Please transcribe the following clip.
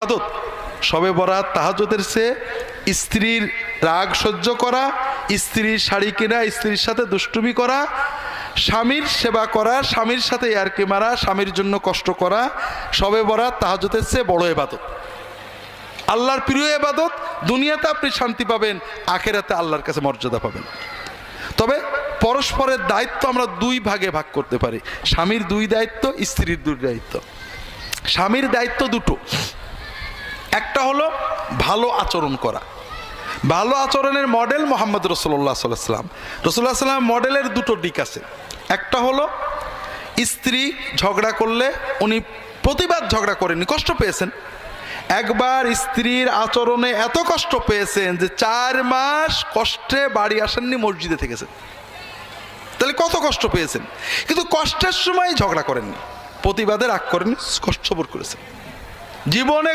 ইবাদত। শবে বরাত তাহাজ্জুদের চেয়ে স্ত্রীর রাগ সহ্য করা, স্ত্রীর শাড়ি কেনা, স্ত্রীর সাথে দুষ্টুমি করা, স্বামীর সেবা করা, স্বামীর সাথে ইয়ারকি মারা, স্বামীর জন্য কষ্ট করা, শবে বরাত তাহাজ্জুদের চেয়ে বড় ইবাদত, আল্লাহর প্রিয় ইবাদত। দুনিয়াতে আপনি শান্তি পাবেন, আখিরাতে আল্লাহর কাছে মর্যাদা পাবেন। তবে পরস্পরের দায়িত্ব আমরা দুই ভাগে ভাগ করতে পারি। স্বামীর দুই দায়িত্ব, স্ত্রীর দুই দায়িত্ব। স্বামীর দায়িত্ব দুটো। একটা হলো ভালো আচরণ করা। ভালো আচরণের মডেল মোহাম্মদ রাসূলুল্লাহ সাল্লাল্লাহু আলাইহি ওয়াসাল্লাম। রাসূলুল্লাহ সাল্লাল্লাহু আলাইহি ওয়াসাল্লাম মডেলের দুটো দিক আছে। একটা হলো স্ত্রী ঝগড়া করলে উনি প্রতিবাদ ঝগড়া করেননি, কষ্ট পেয়েছেন। একবার স্ত্রীর আচরণে এত কষ্ট পেয়েছেন যে 4 মাস কষ্টে বাড়ি আসেননি, মসজিদে থেকেছেন। তাহলে কত কষ্ট পেয়েছেন, কিন্তু কষ্টের সময় ঝগড়া করেননি, প্রতিবাদে রাগ করেননি, কষ্ট সবর করেছেন। জীবনে